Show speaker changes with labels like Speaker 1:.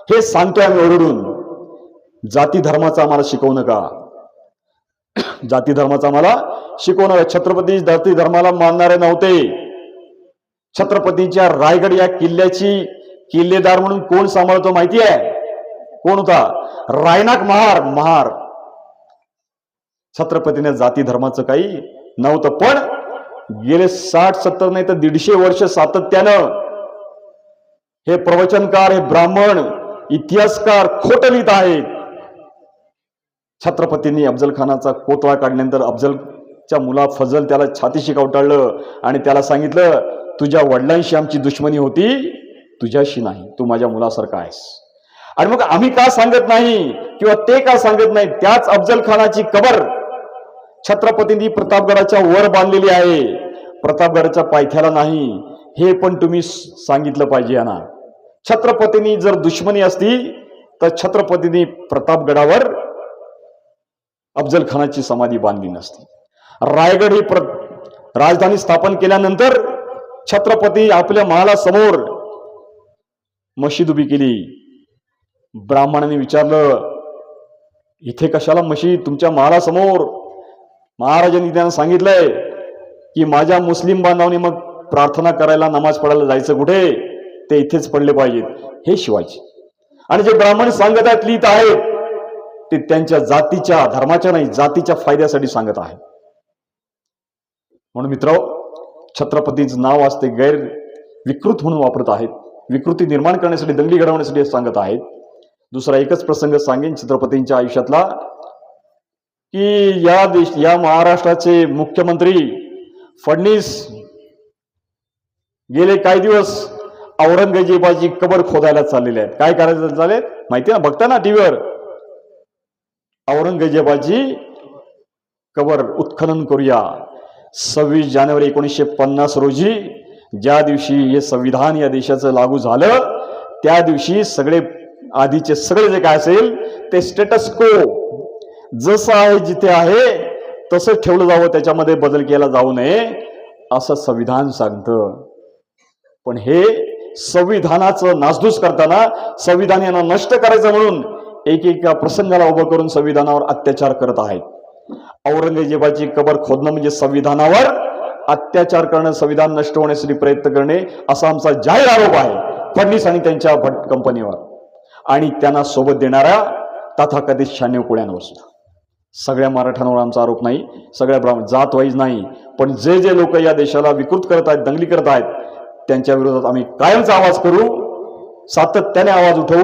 Speaker 1: हे सांगतोय आम्ही ओरडून. जाती धर्माचा आम्हाला शिकवू नका. जाती धर्माचा आम्हाला शिकवू नका. छत्रपती जाती धर्माला मानणारे नव्हते. छत्रपतींच्या रायगड या किल्ल्याची किल्लेदार म्हणून कोण सांभाळतो माहिती आहे? कोण होता? रायनाक महार. छत्रपतीने जाती धर्माचं काही नव्हतं. पण गेले 60-70 नाही तर 150 वर्ष सातत्यानं हे प्रवचनकार, हे ब्राह्मण, इतिहासकार खोटं लिहित आहेत. छत्रपतींनी अफजल खानाचा कोतळा काढल्यानंतर अफजलच्या मुला फजल त्याला छातीशी कवटाळलं आणि त्याला सांगितलं, तुझ्या वडिलांशी आमची दुश्मनी होती, तुझ्याशी नाही. तू माझ्या मुलासारखा आहेस. आणि मग आम्ही का सांगत नाही किंवा ते का सांगत नाही? त्याच अफजल खानाची कबर छत्रपतींनी प्रतापगडाच्या वर बांधलेली आहे, प्रतापगडाच्या पायथ्याला नाही. हे पण तुम्ही सांगितलं पाहिजे यांना. छत्रपतींनी जर दुश्मनी असती तर छत्रपतींनी प्रतापगडावर अफजल खानाची समाधी बांधली नसती. रायगड ही राजधानी स्थापन केल्यानंतर छत्रपती आपल्या महालासमोर मशीद उभी केली. ब्राह्मणांनी विचारलं, इथे कशाला मशीद तुमच्या महालासमोर? महाराजांनी त्यांना सांगितलंय की माझ्या मुस्लिम बांधवांनी मग प्रार्थना करायला, नमाज पडायला जायचं कुठे? ते इथेच पडले पाहिजेत. हे शिवाजी. आणि जे ब्राह्मण सांगत आहेत, लिहित आहेत, ते त्यांच्या जातीच्या धर्माच्या नाही, जातीच्या फायद्यासाठी सांगत आहेत. म्हणून मित्र, छत्रपतीचं नाव आज ते गैर विकृत म्हणून वापरत आहेत. विकृती निर्माण करण्यासाठी, दंगली घडवण्यासाठी सांगत आहेत. दुसरा एकच प्रसंग सांगेन छत्रपतींच्या आयुष्यातला, की या महाराष्ट्राचे मुख्यमंत्री फडणवीस गेले काही दिवस औरंगजेबाची कबर खोदायला चाललेले आहेत. काय करायचं चालेल माहिती ना? बघता ना टीव्हीवर. औरंगजेबाची कबर उत्खनन करूया. 26 जानेवारी 1950 रोजी, ज्या दिवशी हे संविधान या देशाचं लागू झालं, त्या दिवशी सगळे आधीचे सगळे जे काय असेल ते स्टेटस को जसं आहे, जिथे आहे तसं ठेवलं जावं, त्याच्यामध्ये बदल केला जाऊ नये असं संविधान सांगतं. पण हे संविधानाचं नासधूस करताना, संविधान यांना नष्ट करायचं म्हणून एकेका प्रसंगाला उभं करून संविधानावर अत्याचार करत आहेत. औरंगजेबाची कबर खोदणं म्हणजे संविधानावर अत्याचार करणं, संविधान नष्ट होण्यासाठी प्रयत्न करणे, असा आमचा जाहीर आरोप आहे फडणवीस आणि त्यांच्या भट कंपनीवर आणि त्यांना सोबत देणाऱ्या तथाकथित 96 कुळ्यांवर सुद्धा. सगळ्या मराठ्यांवर आमचा आरोप नाही, सगळ्या ब्राह्मण जात वाईज नाही, पण जे जे लोक या देशाला विकृत करत आहेत, दंगली करत आहेत, त्यांच्या विरोधात आम्ही कायमचा आवाज करू, सातत्याने आवाज उठवू.